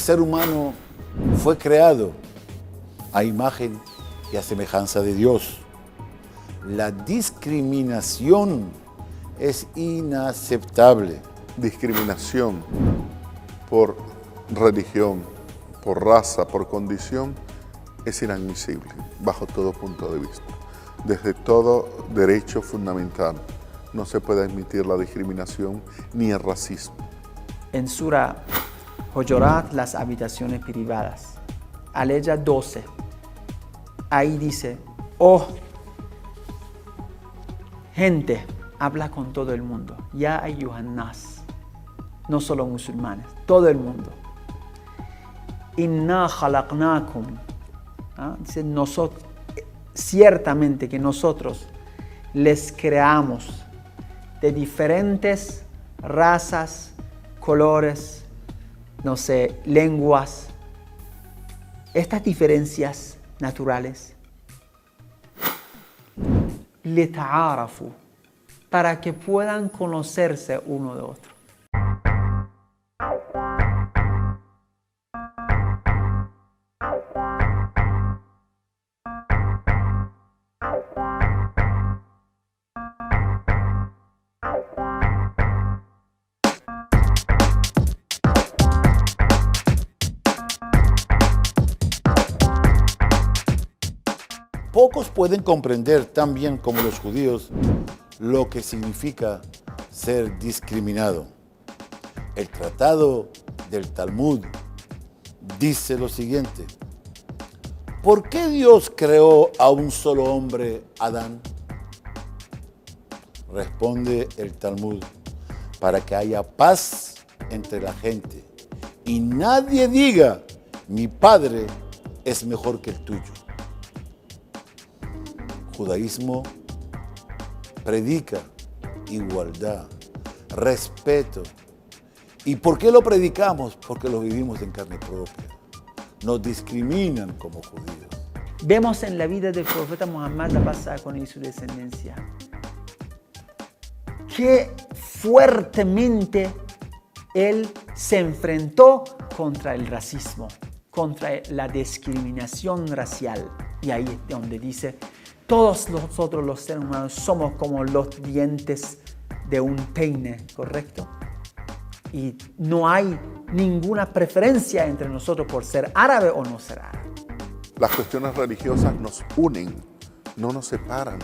ser humano fue creado a imagen y a semejanza de Dios. La discriminación es inaceptable. Discriminación por religión, por raza, por condición, es inadmisible bajo todo punto de vista. Desde todo derecho fundamental no se puede admitir la discriminación ni el racismo. En Sura Hujurat, las habitaciones privadas, aleya 12, ahí dice, oh gente, habla con todo el mundo, ya ayyuhan nas, no solo musulmanes, todo el mundo. Inna khalaqnakum, dice nosotros, ciertamente que nosotros les creamos de diferentes razas, colores, no sé, lenguas. Estas diferencias naturales, lita'arafu, para que puedan conocerse uno de otro. Pocos pueden comprender tan bien como los judíos lo que significa ser discriminado. El tratado del Talmud dice lo siguiente: ¿por qué Dios creó a un solo hombre, Adán? Responde el Talmud: para que haya paz entre la gente y nadie diga, mi padre es mejor que el tuyo. Judaísmo predica igualdad, respeto. ¿Y por qué lo predicamos? Porque lo vivimos en carne propia. Nos discriminan como judíos. Vemos en la vida del profeta Muhammad, la paz con él y su descendencia, que fuertemente él se enfrentó contra el racismo, contra la discriminación racial. Y ahí es donde dice, todos nosotros los seres humanos somos como los dientes de un peine, ¿correcto? Y no hay ninguna preferencia entre nosotros por ser árabe o no ser árabe. Las cuestiones religiosas nos unen, no nos separan.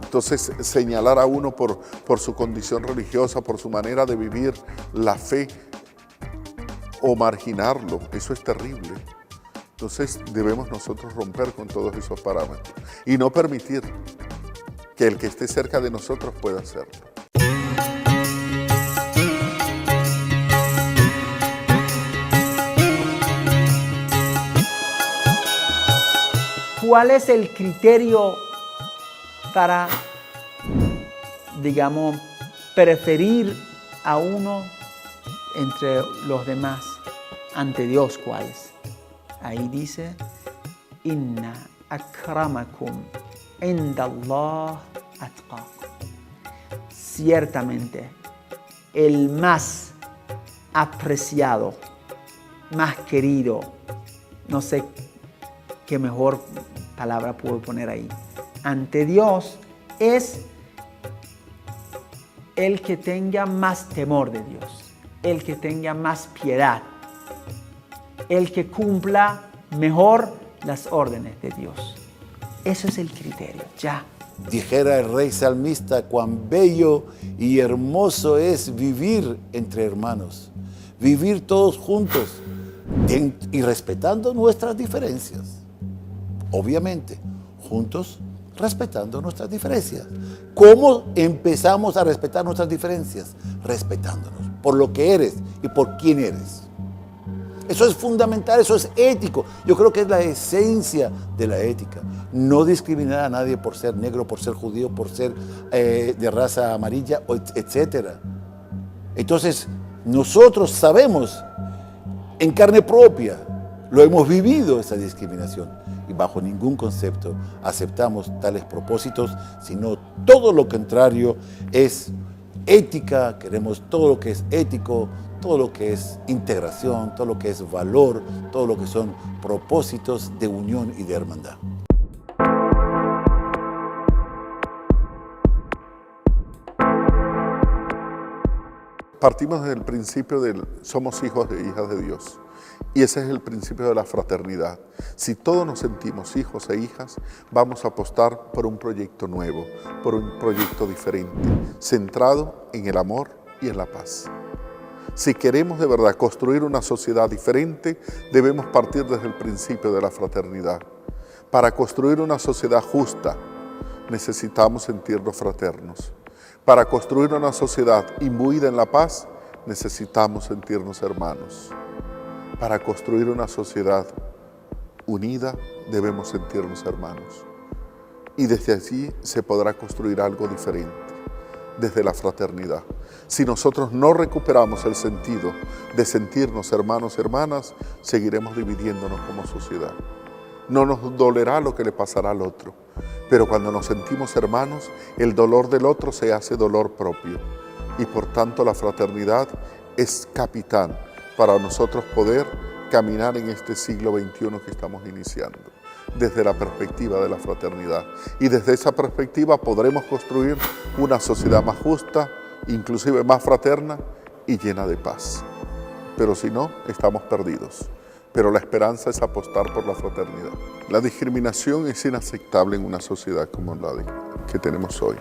Entonces, señalar a uno por su condición religiosa, por su manera de vivir la fe, o marginarlo, eso es terrible. Entonces, debemos nosotros romper con todos esos parámetros y no permitir que el que esté cerca de nosotros pueda hacerlo. ¿Cuál es el criterio para, digamos, preferir a uno entre los demás ante Dios? ¿Cuál es? Ahí dice, inna akramakum indallah atqakum. Ciertamente, el más apreciado, más querido, no sé qué mejor palabra puedo poner ahí, ante Dios es el que tenga más temor de Dios, el que tenga más piedad, el que cumpla mejor las órdenes de Dios. Eso es el criterio, ya. Dijera el rey salmista, cuán bello y hermoso es vivir entre hermanos, vivir todos juntos y respetando nuestras diferencias. Obviamente, juntos respetando nuestras diferencias. ¿Cómo empezamos a respetar nuestras diferencias? Respetándonos por lo que eres y por quién eres. Eso es fundamental, eso es ético. Yo creo que es la esencia de la ética. No discriminar a nadie por ser negro, por ser judío, por ser de raza amarilla, etc. Entonces, nosotros sabemos en carne propia, lo hemos vivido esa discriminación. Y bajo ningún concepto aceptamos tales propósitos, sino todo lo contrario es ética, queremos todo lo que es ético, todo lo que es integración, todo lo que es valor, todo lo que son propósitos de unión y de hermandad. Partimos del principio del somos hijos e hijas de Dios. Y ese es el principio de la fraternidad. Si todos nos sentimos hijos e hijas, vamos a apostar por un proyecto nuevo, por un proyecto diferente, centrado en el amor y en la paz. Si queremos de verdad construir una sociedad diferente, debemos partir desde el principio de la fraternidad. Para construir una sociedad justa, necesitamos sentirnos fraternos. Para construir una sociedad imbuida en la paz, necesitamos sentirnos hermanos. Para construir una sociedad unida, debemos sentirnos hermanos. Y desde allí se podrá construir algo diferente, desde la fraternidad. Si nosotros no recuperamos el sentido de sentirnos hermanos y hermanas, seguiremos dividiéndonos como sociedad. No nos dolerá lo que le pasará al otro, pero cuando nos sentimos hermanos, el dolor del otro se hace dolor propio. Y por tanto la fraternidad es capital para nosotros poder caminar en este siglo XXI que estamos iniciando, desde la perspectiva de la fraternidad. Y desde esa perspectiva podremos construir una sociedad más justa, inclusive más fraterna y llena de paz. Pero si no, estamos perdidos. Pero la esperanza es apostar por la fraternidad. La discriminación es inaceptable en una sociedad como la que tenemos hoy.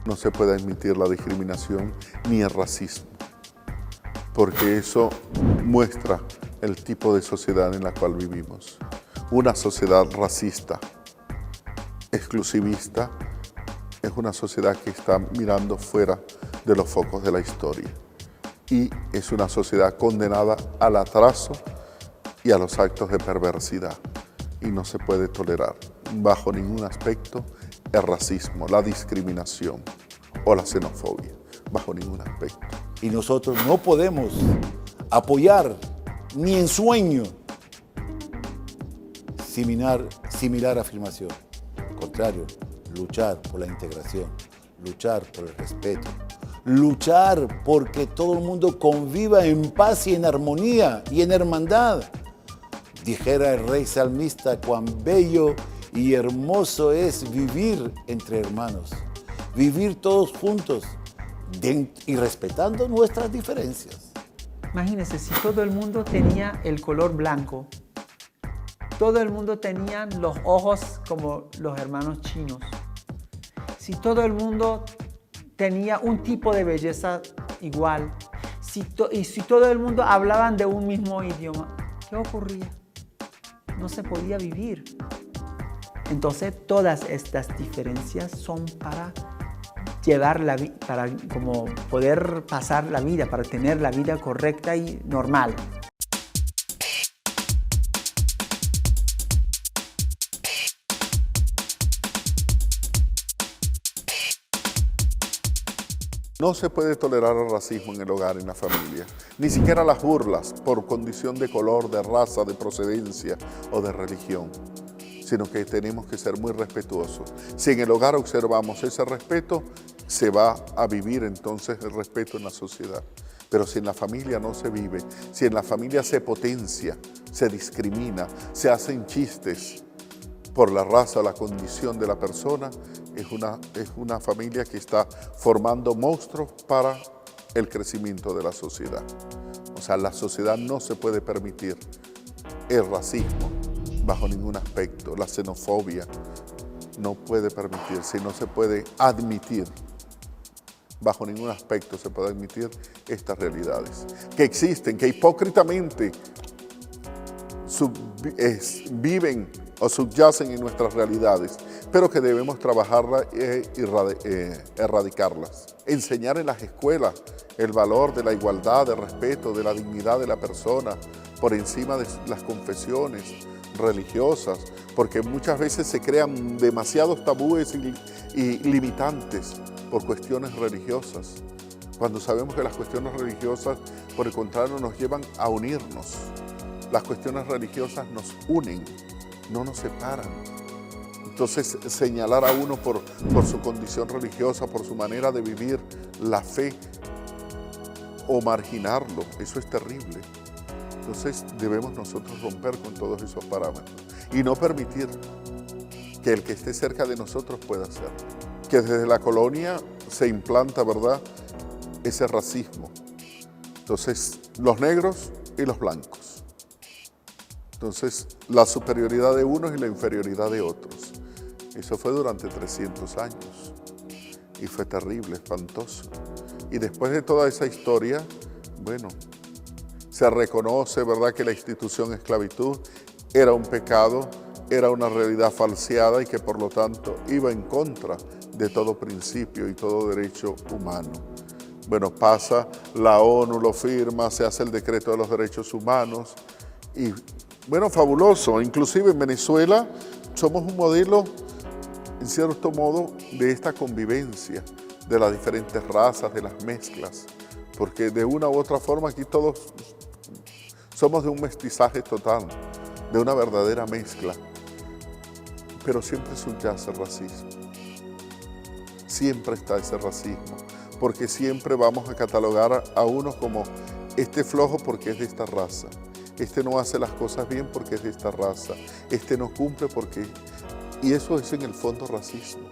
No se puede admitir la discriminación ni el racismo, porque eso muestra el tipo de sociedad en la cual vivimos. Una sociedad racista, exclusivista, es una sociedad que está mirando fuera de los focos de la historia y es una sociedad condenada al atraso y a los actos de perversidad, y no se puede tolerar bajo ningún aspecto el racismo, la discriminación o la xenofobia, bajo ningún aspecto. Y nosotros no podemos apoyar ni en sueño similar afirmación. Al contrario, luchar por la integración, luchar por el respeto, luchar porque todo el mundo conviva en paz y en armonía y en hermandad. Dijera el rey salmista, cuán bello y hermoso es vivir entre hermanos, vivir todos juntos y respetando nuestras diferencias. Imagínense, si todo el mundo tenía el color blanco, todo el mundo tenía los ojos como los hermanos chinos, si todo el mundo tenía un tipo de belleza igual, y si todo el mundo hablaban de un mismo idioma, ¿qué ocurría? No se podía vivir. Entonces, todas estas diferencias son para para como poder pasar la vida, para tener la vida correcta y normal. No se puede tolerar el racismo en el hogar, en la familia, ni siquiera las burlas por condición de color, de raza, de procedencia o de religión, sino que tenemos que ser muy respetuosos. Si en el hogar observamos ese respeto, se va a vivir entonces el respeto en la sociedad. Pero si en la familia no se vive, si en la familia se potencia, se discrimina, se hacen chistes por la raza o la condición de la persona, es una familia que está formando monstruos para el crecimiento de la sociedad. O sea, la sociedad no se puede permitir el racismo bajo ningún aspecto, la xenofobia no puede permitirse, no se puede admitir. Bajo ningún aspecto se puede admitir estas realidades que existen, que hipócritamente viven o subyacen en nuestras realidades, pero que debemos trabajarlas e erradicarlas. Enseñar en las escuelas el valor de la igualdad, del respeto, de la dignidad de la persona, por encima de las confesiones religiosas, porque muchas veces se crean demasiados tabúes y limitantes por cuestiones religiosas, cuando sabemos que las cuestiones religiosas, por el contrario, nos llevan a unirnos. Las cuestiones religiosas nos unen, no nos separan. Entonces, señalar a uno por su condición religiosa, por su manera de vivir la fe, o marginarlo, eso es terrible. Entonces, debemos nosotros romper con todos esos parámetros y no permitir que el que esté cerca de nosotros pueda hacerlo. Que desde la colonia se implanta, ¿verdad?, ese racismo. Entonces, los negros y los blancos. Entonces, la superioridad de unos y la inferioridad de otros. Eso fue durante 300 años y fue terrible, espantoso. Y después de toda esa historia, bueno, se reconoce, ¿verdad?, que la institución esclavitud era un pecado, era una realidad falseada y que por lo tanto iba en contra de todo principio y todo derecho humano. Bueno, pasa, la ONU lo firma, se hace el decreto de los derechos humanos y, bueno, fabuloso. Inclusive en Venezuela somos un modelo, en cierto modo, de esta convivencia de las diferentes razas, de las mezclas, porque de una u otra forma aquí todos somos de un mestizaje total, de una verdadera mezcla, pero siempre subyace el racismo. Siempre está ese racismo, porque siempre vamos a catalogar a uno como este flojo porque es de esta raza, este no hace las cosas bien porque es de esta raza, este no cumple porque... Y eso es en el fondo racismo.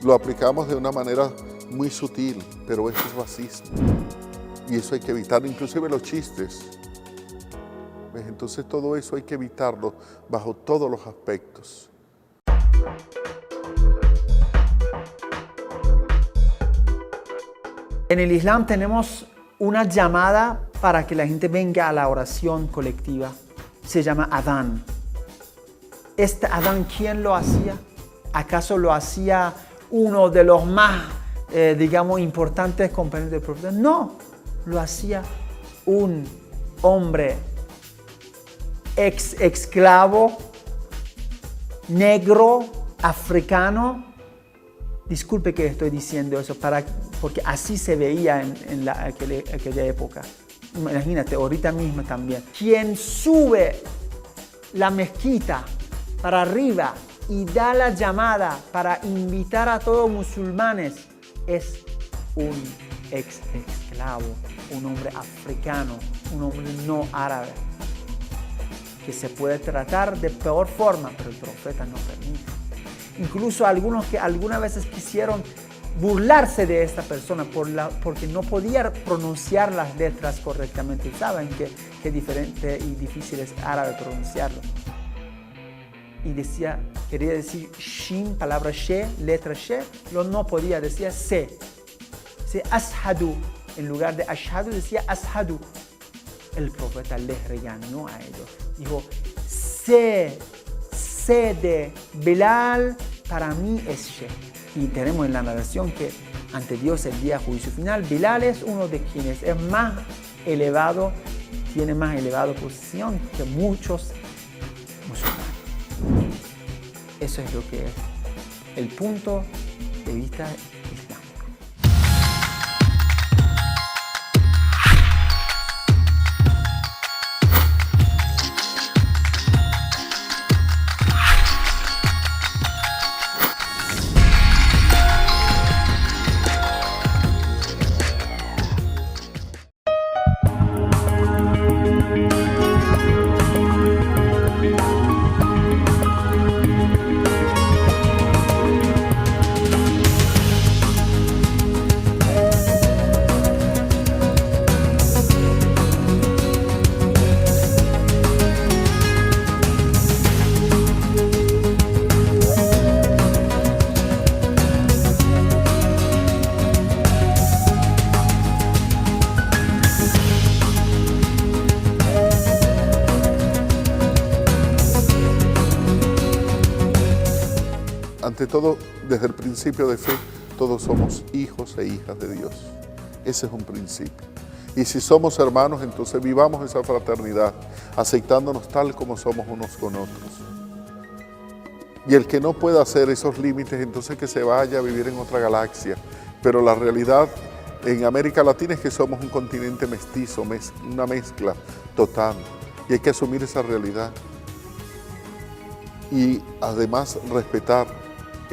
Lo aplicamos de una manera muy sutil, pero eso es racismo. Y eso hay que evitarlo, inclusive los chistes. ¿Ves? Entonces todo eso hay que evitarlo bajo todos los aspectos. En el Islam tenemos una llamada para que la gente venga a la oración colectiva. Se llama Adán. ¿Este Adán quién lo hacía? ¿Acaso lo hacía uno de los más, digamos, importantes compañeros del profeta? No, lo hacía un hombre esclavo, negro, africano. Disculpe que estoy diciendo eso, porque así se veía en aquella época. Imagínate, ahorita mismo también. Quien sube la mezquita para arriba y da la llamada para invitar a todos los musulmanes es un esclavo, un hombre africano, un hombre no árabe, que se puede tratar de peor forma, pero el profeta no permite. Incluso algunos que algunas veces quisieron burlarse de esta persona porque no podía pronunciar las letras correctamente. Saben que diferente y difícil es árabe pronunciarlo. Y quería decir shin, palabra she, letra she, no podía, decía se. Decía ashadu, en lugar de ashadu decía ashadu. El profeta les regañó a ellos. Dijo, se de Bilal para mí es she. Y tenemos en la narración que ante Dios el día de juicio final, Bilal es uno de quienes es más elevado, tiene más elevada posición que muchos musulmanes. Eso es lo que es el punto de vista islámico. Ante todo, desde el principio de fe, todos somos hijos e hijas de Dios. Ese es un principio. Y si somos hermanos, entonces vivamos esa fraternidad, aceptándonos tal como somos unos con otros. Y el que no pueda hacer esos límites, entonces que se vaya a vivir en otra galaxia. Pero la realidad en América Latina es que somos un continente mestizo, una mezcla total. Y hay que asumir esa realidad. Y además respetar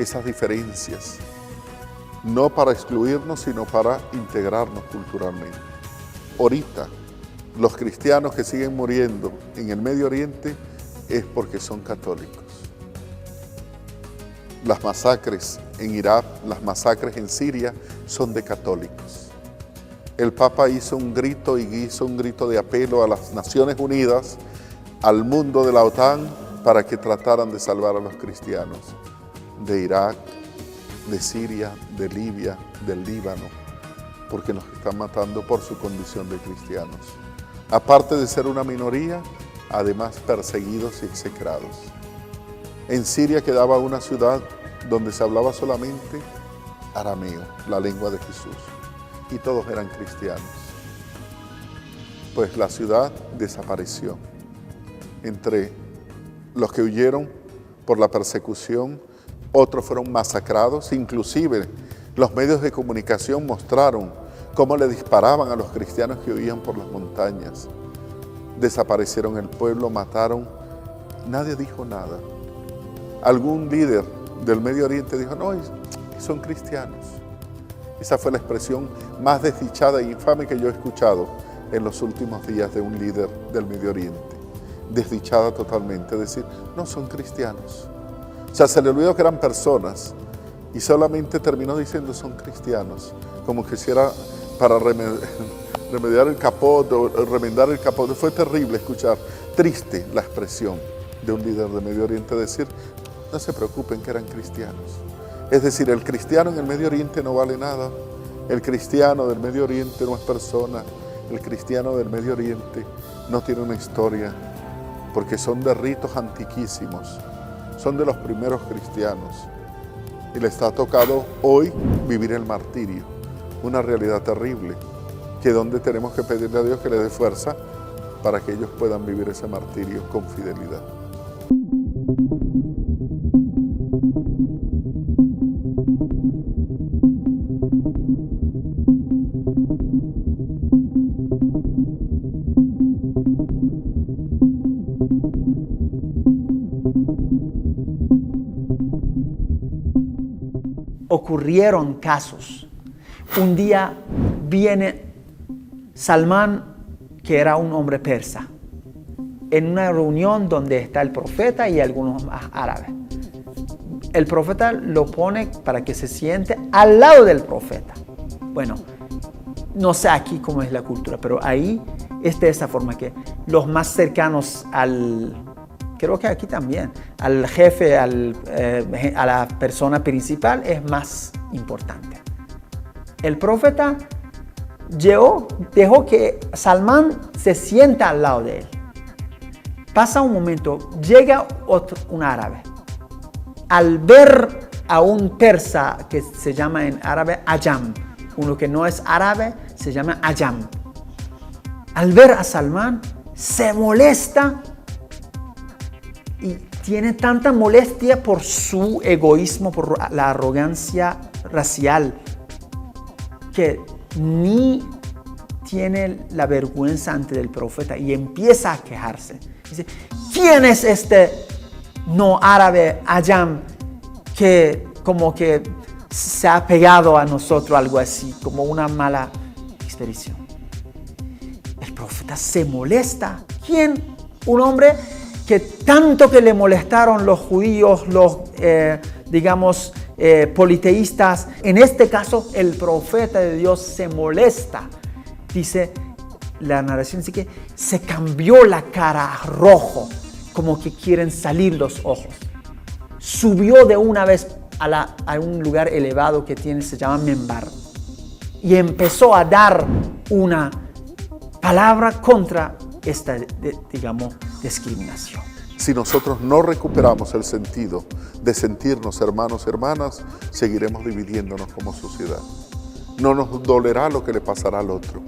esas diferencias. No para excluirnos, sino para integrarnos culturalmente. Ahorita, los cristianos que siguen muriendo en el Medio Oriente es porque son católicos. Las masacres en Irak, las masacres en Siria son de católicos. El Papa hizo un grito de apelo a las Naciones Unidas, al mundo de la OTAN, para que trataran de salvar a los cristianos de Irak, de Siria, de Libia, del Líbano, porque nos están matando por su condición de cristianos. Aparte de ser una minoría, además perseguidos y execrados. En Siria quedaba una ciudad donde se hablaba solamente arameo, la lengua de Jesús, y todos eran cristianos. Pues la ciudad desapareció. Entre los que huyeron por la persecución, otros fueron masacrados, inclusive los medios de comunicación mostraron cómo le disparaban a los cristianos que huían por las montañas. Desaparecieron el pueblo, mataron, nadie dijo nada. Algún líder del Medio Oriente dijo, no, son cristianos. Esa fue la expresión más desdichada e infame que yo he escuchado en los últimos días de un líder del Medio Oriente. Desdichada totalmente, decir, no, son cristianos. O sea, se le olvidó que eran personas y solamente terminó diciendo son cristianos, como que si era para remediar el capote o remendar el capote. Fue terrible escuchar, triste la expresión de un líder de Medio Oriente decir, no se preocupen que eran cristianos. Es decir, el cristiano en el Medio Oriente no vale nada, el cristiano del Medio Oriente no es persona, el cristiano del Medio Oriente no tiene una historia, porque son de ritos antiquísimos, son de los primeros cristianos. Y les ha tocado hoy vivir el martirio, una realidad terrible, que donde tenemos que pedirle a Dios que le dé fuerza para que ellos puedan vivir ese martirio con fidelidad. Ocurrieron casos. Un día viene Salmán, que era un hombre persa, en una reunión donde está el profeta y algunos árabes. El profeta lo pone para que se siente al lado del profeta. Bueno, no sé aquí cómo es la cultura, pero ahí es de esa forma que los más cercanos creo que aquí también, al jefe, a la persona principal es más importante. El profeta dejó que Salmán se sienta al lado de él. Pasa un momento, llega un árabe. Al ver a un persa que se llama en árabe Ayam, uno que no es árabe se llama Ayam. Al ver a Salmán, se molesta y tiene tanta molestia por su egoísmo, por la arrogancia racial, que ni tiene la vergüenza ante el profeta y empieza a quejarse. Dice, ¿quién es este no árabe Ayam que como que se ha pegado a nosotros, algo así, como una mala expresión? El profeta se molesta. ¿Quién? Un hombre que tanto que le molestaron los judíos, los, politeístas. En este caso, el profeta de Dios se molesta. Dice, la narración dice que se cambió la cara a rojo, como que quieren salir los ojos. Subió de una vez a un lugar elevado que se llama Membar, y empezó a dar una palabra contra esta, discriminación. Si nosotros no recuperamos el sentido de sentirnos hermanos y hermanas, seguiremos dividiéndonos como sociedad. No nos dolerá lo que le pasará al otro,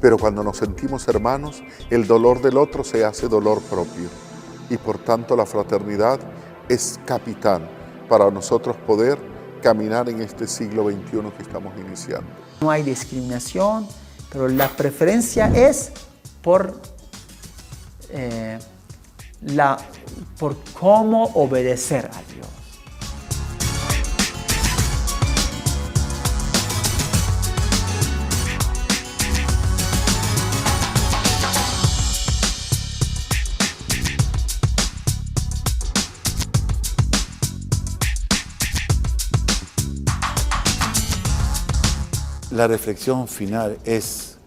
pero cuando nos sentimos hermanos, el dolor del otro se hace dolor propio. Y por tanto la fraternidad es capital para nosotros poder caminar en este siglo XXI que estamos iniciando. No hay discriminación, pero la preferencia es por cómo obedecer a Dios. La reflexión final es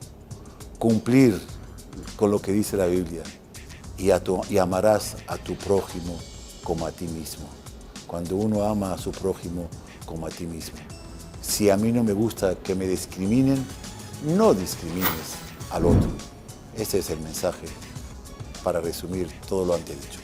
cumplir con lo que dice la Biblia y amarás a tu prójimo como a ti mismo. Cuando uno ama a su prójimo como a ti mismo. Si a mí no me gusta que me discriminen, no discrimines al otro. Ese es el mensaje para resumir todo lo antes dicho.